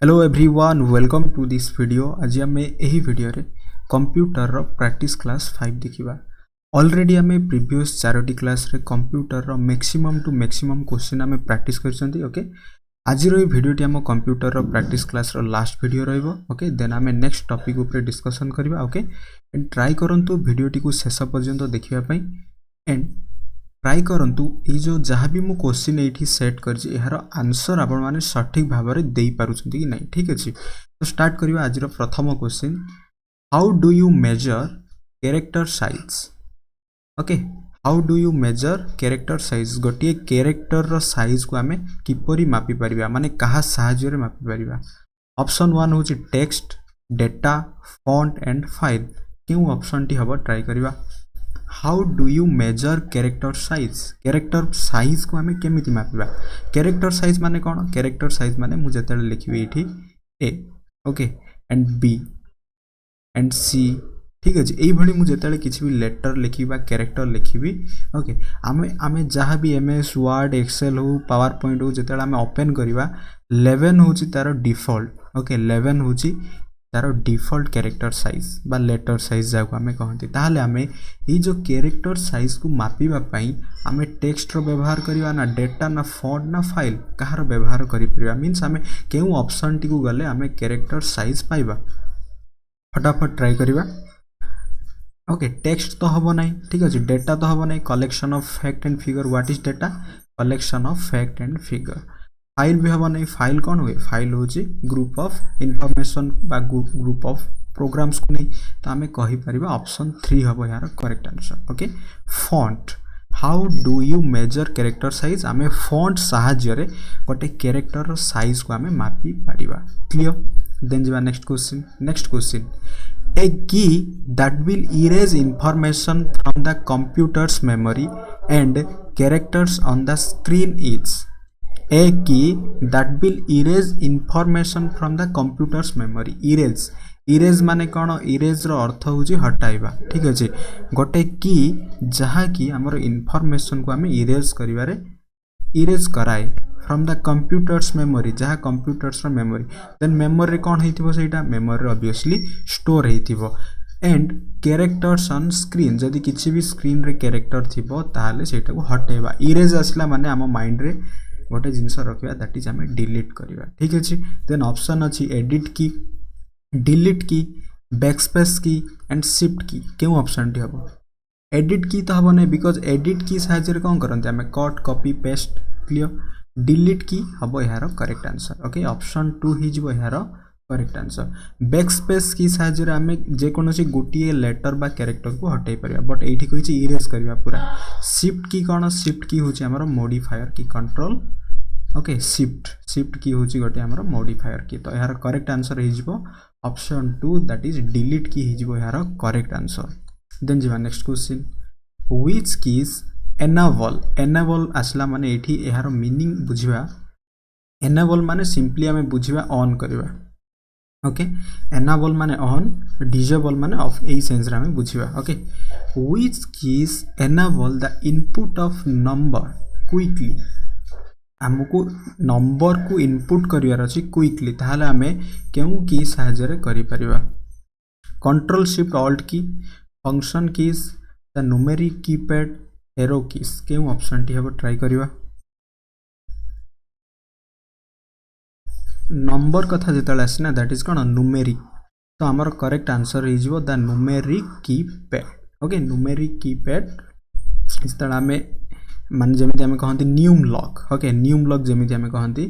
Hello everyone welcome to this video. आज आम यही वीडियो रे कंप्यूटर रो प्रैक्टिस क्लास 5 देखिबा। ऑलरेडी आम प्रीवियस 4टी क्लास रे कंप्यूटर रो मैक्सिमम टू मैक्सिमम क्वेश्चन आम प्रैक्टिस करछंती। ओके, आज रो वीडियोटी आम कंप्यूटर रो प्रैक्टिस क्लास रो लास्ट वीडियो रहइबो। ओके, देन आम नेक्स्ट टॉपिक ऊपर डिस्कशन करबा। ओके, एंड ट्राई करंतु वीडियोटी को शेष पर्यंत देखिबा पई एंड ट्राई करंतु ये जो जहाँ भी मु क्वेश्चन ये सेट कर यार आंसर आपण माने सठिक भाव में दे पारुछंती कि नहीं। ठीक अच्छे, तो स्टार्ट करबा आज प्रथम question. How do you measure character size. Okay, how do you measure character size. गोटे कैरेक्टर रो साइज को आमे किपरि मापी परिबा, माने कहा साहाय्य रे मापी परिबा। ऑप्शन 1 होची text, data, font and file. क्यों ऑप्शन टी हबो ट्राई करबा। How do you measure character size. Character size को आमे केमिति मापिबा। कैरेक्टर साइज माने कौन। कैरेक्टर साइज माने मु जेतेले लिखिबी एठी ए, ओके, एंड बी एंड सी। ठीक अछि, एई भली मु जेतेले किछि भी लेटर लिखिबा कैरेक्टर लिखिबी। ओके, आमे जहाँ भी एमएस वर्ड एक्सेल हो पावर पॉइंट हो जेतेले आमे ओपन करिबा 11 होची तार डिफॉल्ट। ओके, 11 होची तार डिफॉल्ट कैरेक्टर साइज बा लेटर साइज जाको आमे कहंती। ताहले आमे ई जो कैरेक्टर साइज को मापिबा पई आमे टेक्स्ट रो व्यवहार करिवा ना डेटा ना फॉन्ट ना फाइल कहार व्यवहार करि परिबा। मींस आमे केउ ऑप्शन टी को गले आमे कैरेक्टर साइज पाइबा। फटाफट ट्राई करिबा। ओके, टेक्स्ट तो हबो नहीं। ठीक अछि, डेटा तो हबो नहीं। Collection of fact and figure. What is data. Collection of fact and figure. File भी हबो नहीं। फाइल कौन हुए। फाइल होची ग्रुप ऑफ इंफॉर्मेशन बा ग्रुप ऑफ प्रोग्राम्स को नहीं। तो आमे कहि परिबा ऑप्शन 3 हबो यार correct answer. Okay, font. How do you measure character size. आमे फॉन्ट साहाय्य रे गोटे कैरेक्टर रो साइज को आमे मापी परिबा। क्लियर। देन जिबा next question. Next question, a key that will erase information from the computer's memory and characters on the screen is। a key that will erase information from the computer's memory। erase माने कौन। erase रो अर्थ होची हटाइबा। ठीक अछि, गोटे की जहाँ की हमर इन्फॉर्मेशन को आमे erase करिवारे erase कराए फ्रॉम द कंप्यूटर्स मेमोरी, जहाँ कंप्यूटर्स मेमोरी। देन मेमोरी कौन होइथिबो सेटा। मेमोरी ऑब्वियसली स्टोर होइथिबो। एंड कैरेक्टर्स ऑन स्क्रीन, जदि किछि भी स्क्रीन रे कैरेक्टर थिबो ताहाले सेटा को हटेबा। इरेज आसला माने हम माइंड रे गोटे जिंस रखिबा, दैट इज हमें डिलीट करिबा। ठीक अछि, देन ऑप्शन अछि एडिट की, डिलीट की, बैकस्पेस की एंड शिफ्ट की। क्यों ऑप्शन टी हबो। एडिट की तो हबो नै, बिकॉज एडिट की साहाय्य रे कोन करंते हमें cut copy paste. Clear. Delete की हबो यार करेक्ट आंसर। ओके, ऑप्शन 2 ही जबो यार करेक्ट आंसर। बैकस्पेस की साहाय्य रे हमें जे कोनोसी गोटिए लेटर बा कैरेक्टर को हटाई परिबा, बट एठी कहिछि इरेज करबा पूरा। शिफ्ट की कोन। शिफ्ट की होछि हमर मॉडिफायर की कंट्रोल। ओके, शिफ्ट की होछि गोटे हमर मॉडिफायर की। तो यार करेक्ट आंसर ही जबो ऑप्शन 2, दैट इज डिलीट की ही जबो यार करेक्ट आंसर। देन जिबा next question, which keys enable. Enable आसला माने एठी एहार मीनिंग बुझिबा। एनेबल माने सिंपली हमें बुझिबा ऑन करबा। ओके, एनेबल माने ऑन, डिसेबल माने ऑफ, एई सेंस रे हमें बुझिबा। Okay, which keys enable the input of number quickly. हमको नंबर को इनपुट करिवार अछि क्विकली, ताहाले हमें केउ की साहाय्य रे करि परिबा। Control shift alt key, function keys, the numeric keypad, arrow keys. केउ ऑप्शन टी हबो ट्राई करिबा। नंबर कथा जेतले आसना दैट इज कोन न्यूमेरिक। तो हमर करेक्ट आंसर ही जबो the numeric keypad. Okay, numeric keypad जेतले हमें मान जेमिति हमें कहंती num lock. Okay, num lock जेमिति हमें कहंती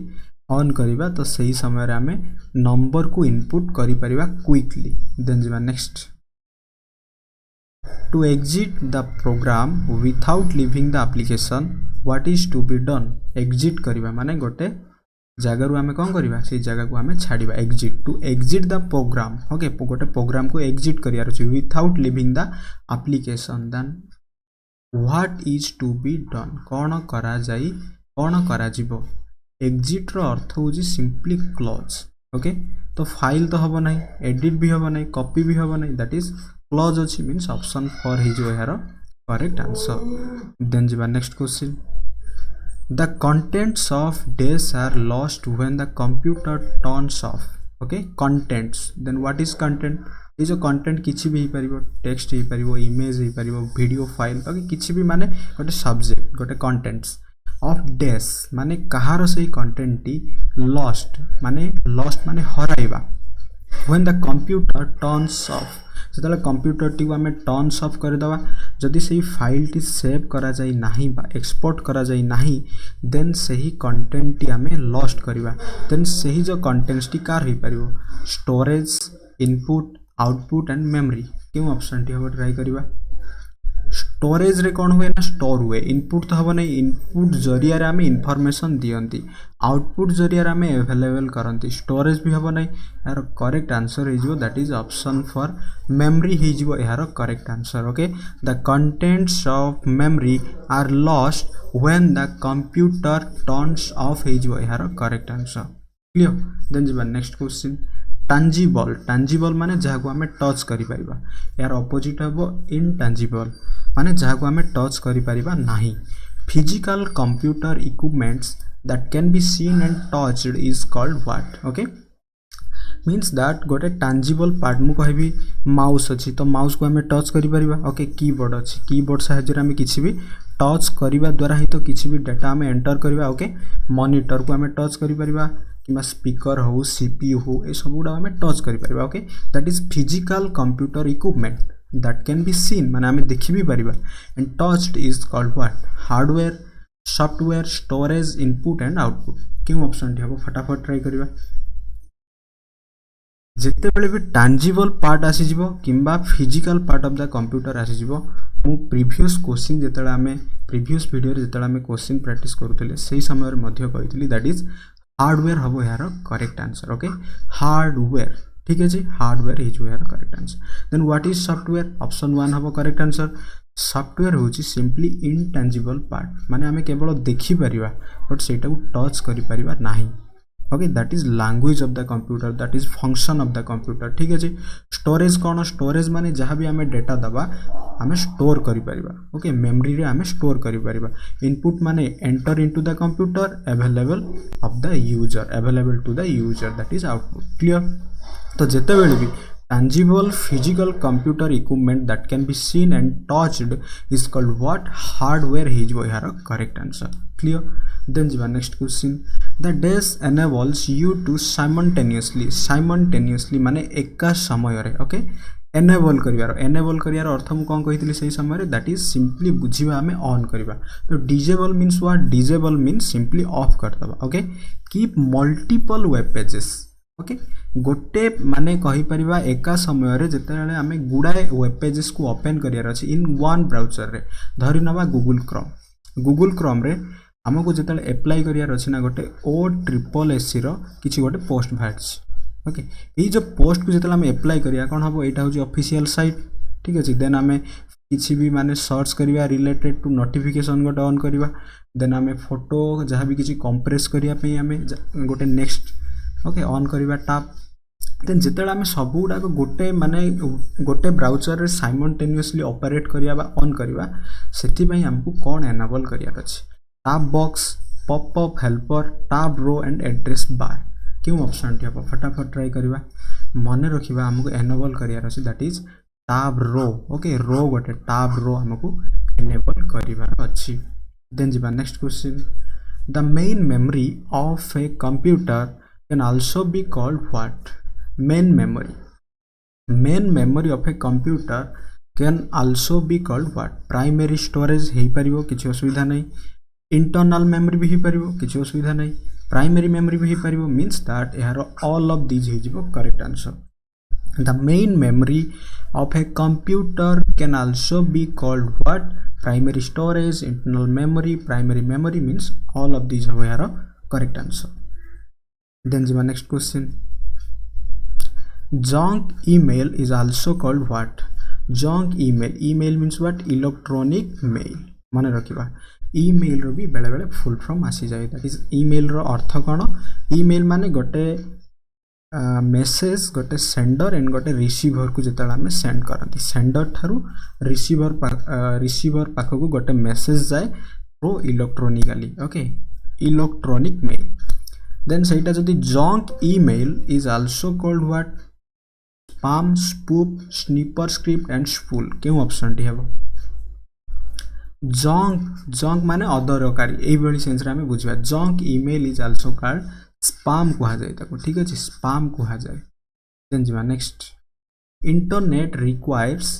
ऑन करिबा, तो सही समय रे हमें नंबर को इनपुट करि परिबा क्विकली। देन जिबा next, to exit the program without leaving the application what is to be done। exit करिबा माने गोटे जगह रु हमें कौन करिबा, से जगह को हमें छाड़िबा। exit, to exit the program। Okay, गोटे प्रोग्राम को एग्जिट करियार अछि without leaving the application, then what is to be done। कौन करा जाई, कौन करा जिवो। exit रो अर्थ होजी सिंपली क्लोज। ओके, तो फाइल तो हबो नहीं, एडिट भी हबो नहीं, कॉपी भी हबो नहीं, दैट इज क्लोज अछि। मीन्स ऑप्शन 4 ही जो यार करेक्ट आंसर। देन जिबा next question, The contents of disk are lost when the computer turns off. Okay, contents. Then what is content? ये जो content किसी भी पारिबो, text ही पारिबो, image ही पारिबो, video file, okay, किसी भी माने गोटे subject, गोटे contents of disk माने कहारो सही content टी lost माने हराइबा when the computer turns off. जेतले कंप्यूटर टी आम टर्न्स ऑफ करदेवा जदि से फाइल टी सेव करा जाई नाही बा एक्सपोर्ट करा जाई नाही देन सही कंटेंट टी आम लॉस्ट करवा देन सही जो कंटेंट्स टी कार हो पारिबो storage input output and memory क्यों ऑप्शन टी हम ट्राई करवा स्टोरेज रे कौन हुए ना स्टोर हुए इनपुट तो हम नहीं इनपुट जरिया रे आमे इनफॉरमेशन दियंती आउटपुट जरिया रे आमे अवेलेबल करंती स्टोरेज भी हम नहीं यार करेक्ट आंसर हे जिवो that is option four memory हे जिवो यार correct answer okay the contents of memory are lost when the computer turns off हे जिवो यार करेक्ट आंसर क्लियर देन जिबा नेक्स्ट क्वेश्चन टांजिबल माने जहाँ को आम टच करि परिबा यार अपोजिट हेबो इनटांजिबल माने जहाँ को आम टच करि परिबा नाही physical computer equipments that can be scene and touched is called what okay means that गोटे टांजिबल पार्ट मु कहबी माउस अच्छी तो माउस को आम टच करि परिबा ओके कीबोर्ड अच्छी कीबोर्ड साहाय्य आम किसी भी टच करने द्वारा ही तो किसी भी डाटा आम एंटर करवा ओके मॉनिटर को आम टच करि परिबा कि स्पीकर हो सीपीयू हो ये सब गुड़ा आम टच कर okay that is physical computer equipment that can be seen माने आम देखि भी परिबा and touched is called what hardware software storage input and output क्यों ऑप्शन टी हम फटाफट ट्राई करवा जिते बेले भी टांजिबल पार्ट आसीजिवो किंबा physical part of the computer आसीजिवो मु प्रीवियस क्वेश्चन जेतले आमे प्रीवियस वीडियो रे जेतले आमे क्वेश्चन प्रैक्टिस करूतले सेही समय रे मध्य कहितली दैट इज हार्डवेयर हम यार करेक्ट आंसर ओके हार्डवेयर ठीक है जी हार्डवेयर इज यार correct answer then what is software option 1 हम करेक्ट आंसर सॉफ्टवेयर हूँ सिंपली इनटांजिबल पार्ट माने आमे केवल देखि परिबा बट सेटा को टच करि परिबा नाही okay that is language of the computer that is function of the computer ठीक है जी स्टोरेज कौन स्टोरेज माने जहाँ भी आमे डेटा दबा आमे स्टोर करि परिबा ओके मेमोरी रे आमे स्टोर करि परिबा इनपुट माने enter into the computer available of the user available to the user that is output clear तो जेते बेले भी tangible physical computer equipment that can be seen and touched is called what hardware is यार correct answer clear then jiba next question the desk enables you to simultaneously माने एका समय रे okay enable करियार अर्थ मु कोन कहितली सही समय रे दैट इज सिंपली बुझिबा हमें ऑन करबा तो disable means what disable means simply of कर दबा okay keep multiple web pages okay गोटे माने कहि परिबा एका समय रे जेतेले आमे गुडाए वेब पेजेस को ओपन करियार अछि इन वन ब्राउजर रे धरि नबा गूगल क्रोम रे हमको जेतेले अप्लाई करियार अछि ना गोटे OSSC रो किछि गोटे पोस्ट भाइट्स ओके ये जो पोस्ट को जेतेले आमे अप्लाई करिया कोन हबो एटा होची ऑफिशियल साइट ठीक अछि देन आमे किछि भी माने सर्च करिया रिलेटेड टू नोटिफिकेशन गोटे ऑन करिवा देन आमे फोटो जहाँ भी किछि कंप्रेस करिया पे आमे गोटे नेक्स्ट ओके ऑन करिवा टैब देन जेतेले आमे सब गुडा को गोटे माने गोटे ब्राउजर रे साइमल्टेनियसली ऑपरेट करिया बा ऑन करिवा सेति पई हमको कोन एनेबल करिया अछि tab box popup helper tab रो एंड एड्रेस बार क्यों ऑप्शन टी हम फटाफट ट्राई करिवा मने रखिबा हमको एनेबल करिया अछि that is tab row okay row गोटे टैब रो हमको एनेबल करिवा अछि देन जिबा next question the main memory of a computer can also be called what main memory of a computer can also be called what primary storage हे परिबो किछि असुविधा नै internal memory भी परिबो किछि असुविधा नै primary memory भी परिबो means that यार all of these हे जिवो correct answer the main memory of a computer can also be called what primary storage internal memory primary memory means all of these हो यार correct answer then the next question junk email is also called what junk email means what electronic mail माने रखिबा email रो भी बेले बेले full form आसी जाय that is email रो अर्थ कोन ईमेल माने गोटे मेसेज गोटे सेंडर एंड गोटे रिसीवर को जेतला हम सेंड करंती सेंडर थारु रिसीवर पाखो को गोटे मेसेज जाय through electronically okay electronic mail then सेटा जदि junk email is also called what spam spoof sniper script and spool क्यों ऑप्शन टी हेबो जंक माने अदरकारी एई बडी सेंस रे हमें बुझबा junk email is also called spam कहा जाय ताको ठीक अछि स्पैम कहा जाय देन जिमा next internet requires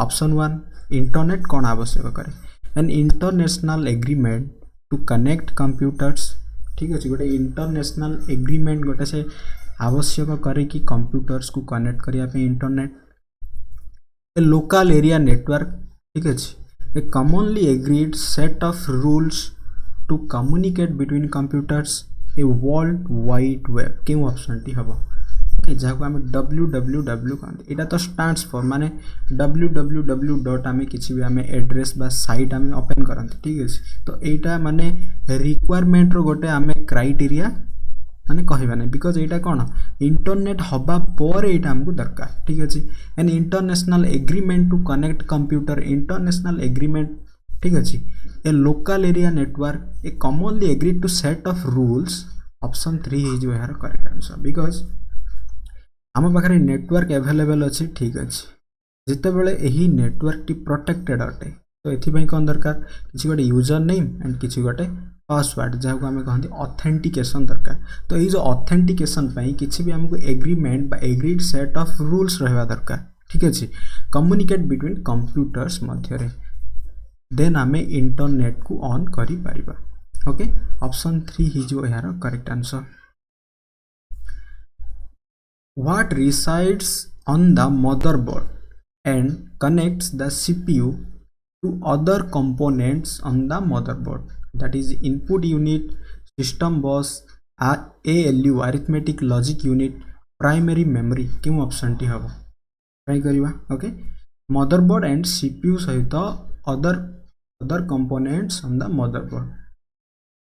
option 1 internet कोन आवश्यक करे an international agreement to connect computers ठीक अछि गोटे इंटरनेशनल एग्रीमेंट गोटे से आवश्यक करे कि कंप्यूटर्स को कनेक्ट करिया पे इंटरनेट ए लोकल एरिया नेटवर्क ठीक अछि a commonly agreed set of rules to communicate between computers a world wide web क्यों ऑप्शन टी हबो जहाँ को हमें www कहते एटा तो स्टैंड्स फॉर माने www डॉट हमें किसी भी हमें एड्रेस बा साइट हमें ओपन करते ठीक है तो एटा माने रिक्वायरमेंट रो गोटे हमें क्राइटेरिया माने कहबा नै बिकॉज़ एटा कोन इंटरनेट हबा पर एटा हमको दरकार ठीक अछि an international agreement to connect computer international agreement ठीक अछि a local area network a commonly agreed to set of rules option 3 is यार करेक्ट आंसर बिकॉज़ हम पाखरे नेटवर्क अवेलेबल अछि ठीक अछि जते बेले एही नेटवर्क टी प्रोटेक्टेड अटे तो एथि पई कोन दरकार किछि गोटे यूजर नेम एंड किछि गोटे पासवर्ड जहाँ को हमें कहते ऑथेंटिकेशन दरकार तो ये जो ऑथेंटिकेशन पाई किसी भी हमको एग्रीमेंट बा एग्रीड सेट ऑफ रूल्स रहबा दरकार ठीक अछि कम्युनिकेट बिटवीन कंप्यूटर्स मध्य रे देन हमें इंटरनेट को ऑन करि परिबा ओके ऑप्शन 3 ही जो यार correct answer what resides on the motherboard and connects the CPU to other components on the motherboard that is input unit system bus ALU arithmetic logic unit primary memory क्यों option टी हबो try करिवा okay motherboard and CPU सहित other components on the motherboard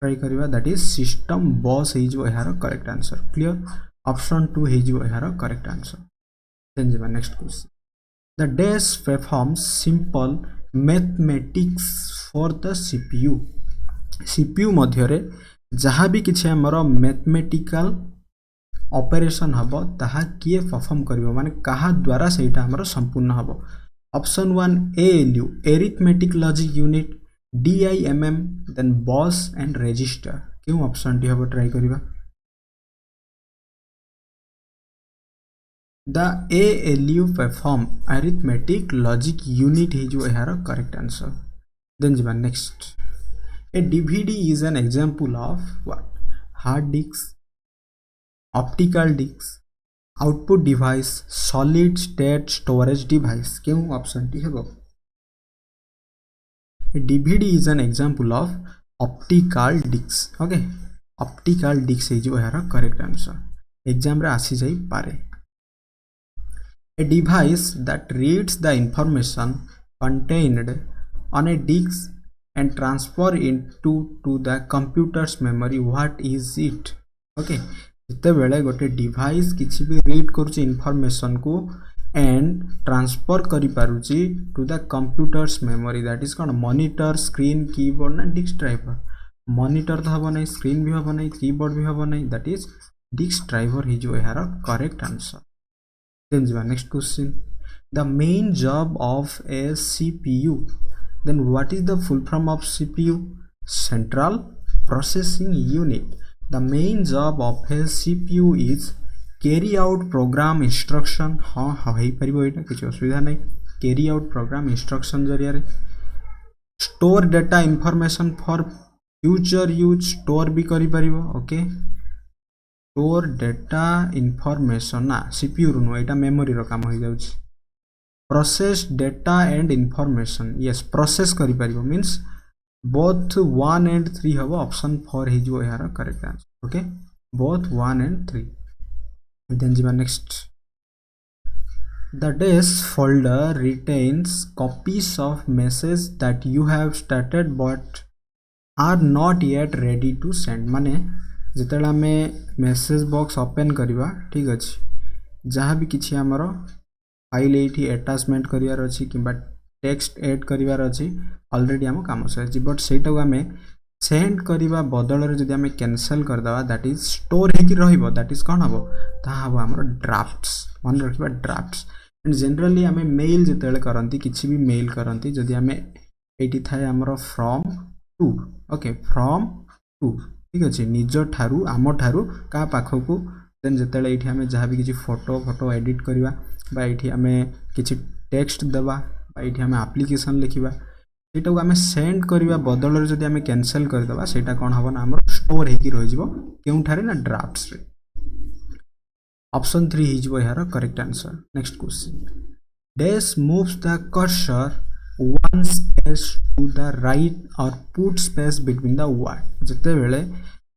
try करिवा that is system bus हे जो यार correct answer clear option 2 हे जो यार करेक्ट आंसर देन जिवा next question the dash performs simple mathematics for the CPU CPU मध्य रे जहाँ भी किसी हमर मैथमेटिकल ऑपरेशन हबो ताहा किए परफॉर्म करिवो माने कहा द्वारा सेटा हमर संपूर्ण हबो option 1 ALU arithmetic logic unit DIMM then bus and register क्यों ऑप्शन टी हबो ट्राई करिवा the ALU perform arithmetic logic unit हे जो यार करेक्ट आंसर देन जिवा next A DVD is an example of what? Hard disk, optical disk, output device, solid state storage device. क्यों option टी हेबो? A DVD is an example of optical disk. Okay, optical disk है जो यार correct answer exam रे आसी जाई पारे. A device that reads the information contained on a disk and transfer into to the computer's memory what is it okay जते बेले गोटे डिवाइस किछि भी रीड करूची इंफॉर्मेशन को एंड ट्रांसफर करि पारुची to the computer's memory that is कोन मॉनिटर स्क्रीन कीबोर्ड ना डिस्क ड्राइवर मॉनिटर तो हबो नै स्क्रीन भी हबो नै कीबोर्ड भी हबो नै दैट इज डिस्क ड्राइवर ही जो यार करेक्ट आंसर देन जिवा next question the main job of A CPU then what is the full form of CPU central processing unit the main job of a CPU is carry out program instruction हाँ हई परिबो एटा किछ असुविधा नै carry out program instruction जरिया रे store data information for future use store भी करि परिबो okay store data information ना CPU नु एटा मेमोरी रो काम होई जाउछ process data and information yes process करि परिबो means both 1 and 3 हबो ऑप्शन 4 हे जो यार correct answer okay both 1 and 3 then जिवा next the dash folder retains copies of messages that you have started but are not yet ready to send माने जेतेला में message box open करिवा ठीक अछि जहाँ भी किछि हमरो फाइल एठी अटैचमेंट करियार अछि किबा टेक्स्ट ऐड करिवार अछि ऑलरेडी हम काम सरी बट सेटा आम सेंड करवा बदल जदि आम कैंसल करदे दैट इज स्टोर होगी रहिबो दैट इज कौन हम ताहा हम आमर ड्राफ्ट्स मन रखिबा ड्राफ्ट्स एंड जनरली आम मेल जिते करती किसी भी मेल करती जदि आम ये थाए आमर from two okay from two ठीक अच्छे निज ठारू आम ठारू क्या पाखक देन जिते ये आम जहाँ भी किसी फोटो फोटो एडिट करवा ये आम किसी टेक्स्ट देवा ये आम एप्लिकेशन लिखा यहाँ आम सेंड करवा बदल जदि आम कैंसल करदे सेटा कौन हम ना आम स्टोर हो क्योंठारे ना ड्राफ्ट्स रे ऑप्शन 3 हो यार correct answer next question dash moves the cursor one space to the right or put space between the word जते बेले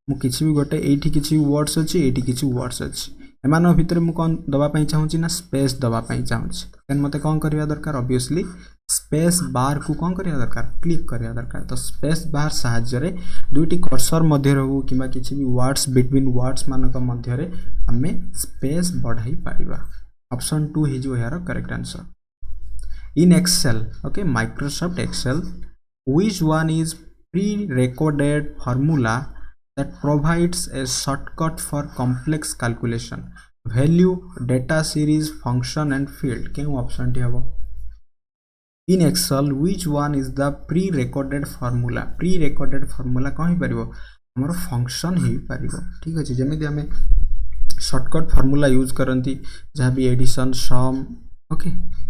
मु किछि भी गोटे एठी किछि वर्ड्स अछि एठी किछि वर्ड्स अछि एमानो भितर मु कोन दबा पई चाहूची ना स्पेस दबा पई चाहूची देन मते कोन करिया दरकार ऑब्वियसली स्पेस बार को कोन करिया दरकार क्लिक करिया दरकार तो स्पेस बार सहाय्य रे दुईटी कर्सर मध्य रहू किबा किछि भी वर्ड्स बिटवीन वर्ड्स मानक मध्य रे हमें स्पेस बढ़ाई पारिबा ऑप्शन 2 हिजो यार correct answer in Excel okay Microsoft Excel which one is pre-recorded formula that provides a shortcut for complex calculation value data series function and field केउ option टी हबो in Excel which one is the pre-recorded formula कहि परिबो हमर function ही परिबो ठीक अछि जेमिति हमें shortcut formula use करंती जहाँ भी एडिशन सम ओके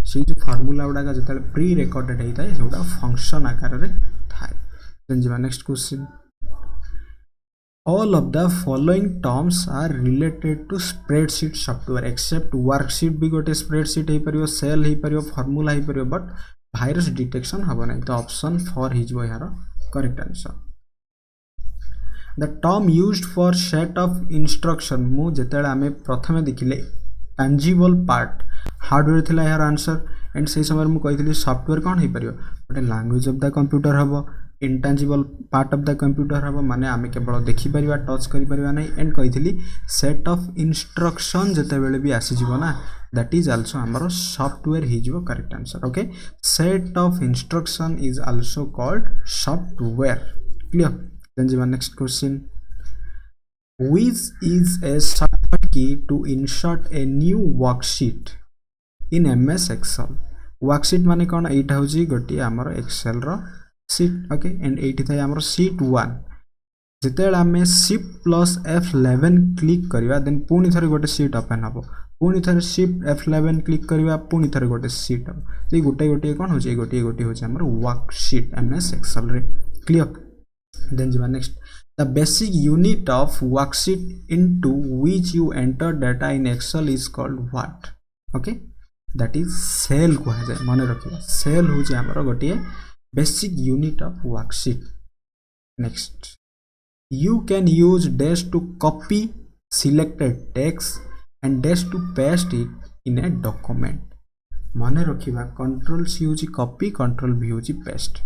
से जो फार्मूला गुड़ाक जो प्री रेकर्डेड होता है से फंक्शन आकार रे थाए देन जिबा next question all of the following terms are related to spreadsheet software except worksheet भी गोटे स्प्रेडशीट हो परियो सेल हो परियो फार्मूला हो परियो बट वायरस डिटेक्शन हबो नै तो ऑप्शन 4 हिजो यार correct answer the term used for set of instruction मु जेतेला आमे प्रथमे देखिले टैंजिबल पार्ट हार्डवेयर थिला यार आंसर एंड से समय मु कहितली सॉफ्टवेयर कोन हे परियो गोटे लैंग्वेज ऑफ द कंप्यूटर हबो intangible part of the computer हबो माने आमे केवल देखि परिबा टच करि परिबा नै एंड कहितली सेट ऑफ इंस्ट्रक्शन जते बेले भी आसी जिवो ना दैट इज आल्सो हमरो सॉफ्टवेयर हे जिवो correct answer okay set of instruction is also called software clear then जिवा next question which is a shortcut key to insert a new worksheet in MS Excel worksheet माने कौन एटा होजी गोटी हमर excel row sheet okay and एटी थाय हमर sheet 1 जेतेला हमें शिफ्ट प्लस F11 क्लिक करबा देन पुनी थरे गोटे शीट ओपन हबो पुनी थरे शिफ्ट F11 क्लिक करबा पुनी थरे गोटे शीट हबो तो गोटे गोटे कोन होजी गोटे गोटे होजी हमर वर्कशीट MS Excel रे क्लियर देन जिबा next the basic unit of worksheet into which you enter data in Excel is called what okay that is cell को जाय मन रखिबा cell हो जे हमर गोटे basic unit of worksheet next you can use dash to copy selected text and dash to paste it in a document मन रखिबा control C हो जे copy control V हो जे paste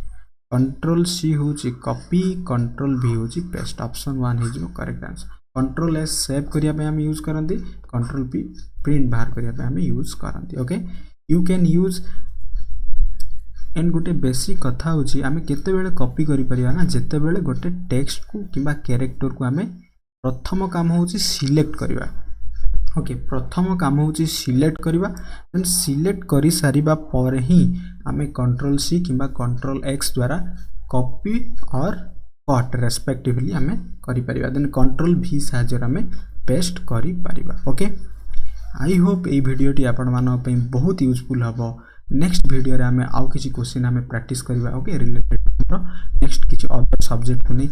control C हूँ कॉपी कंट्रोल भी हूँ paste option 1 हो correct answer control S save करने हम use करते कंट्रोल पी प्रिंट बाहर करने हम यूज करते okay you can use and गोटे बेसिक कथा हूँ आम केते बेले कॉपी करि परिया ना जेते बेले गोटे टेक्स्ट को किंबा कैरेक्टर को आम प्रथम काम हूँ सिलेक्ट करवा ओके प्रथम काम हूँ सिलेक्ट करवा देन सिलेक्ट करि सारिबा पर ही आमे कंट्रोल सी किंबा कंट्रोल एक्स द्वारा कॉपी और कट रेस्पेक्टिवली आमे करि परिबा देन कंट्रोल भी साहाय्य आमे पेस्ट करि परिबा ओके आई होप ए वीडियो टी आपण मानो पे बहुत यूजफुल हबो नेक्स्ट वीडियो रे आमे आउ किछि क्वेश्चन आमे प्रैक्टिस करबा ओके रिलेटेड नेक्स्ट किछि अदर सब्जेक्ट को नै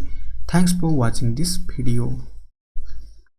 thanks for watching this video.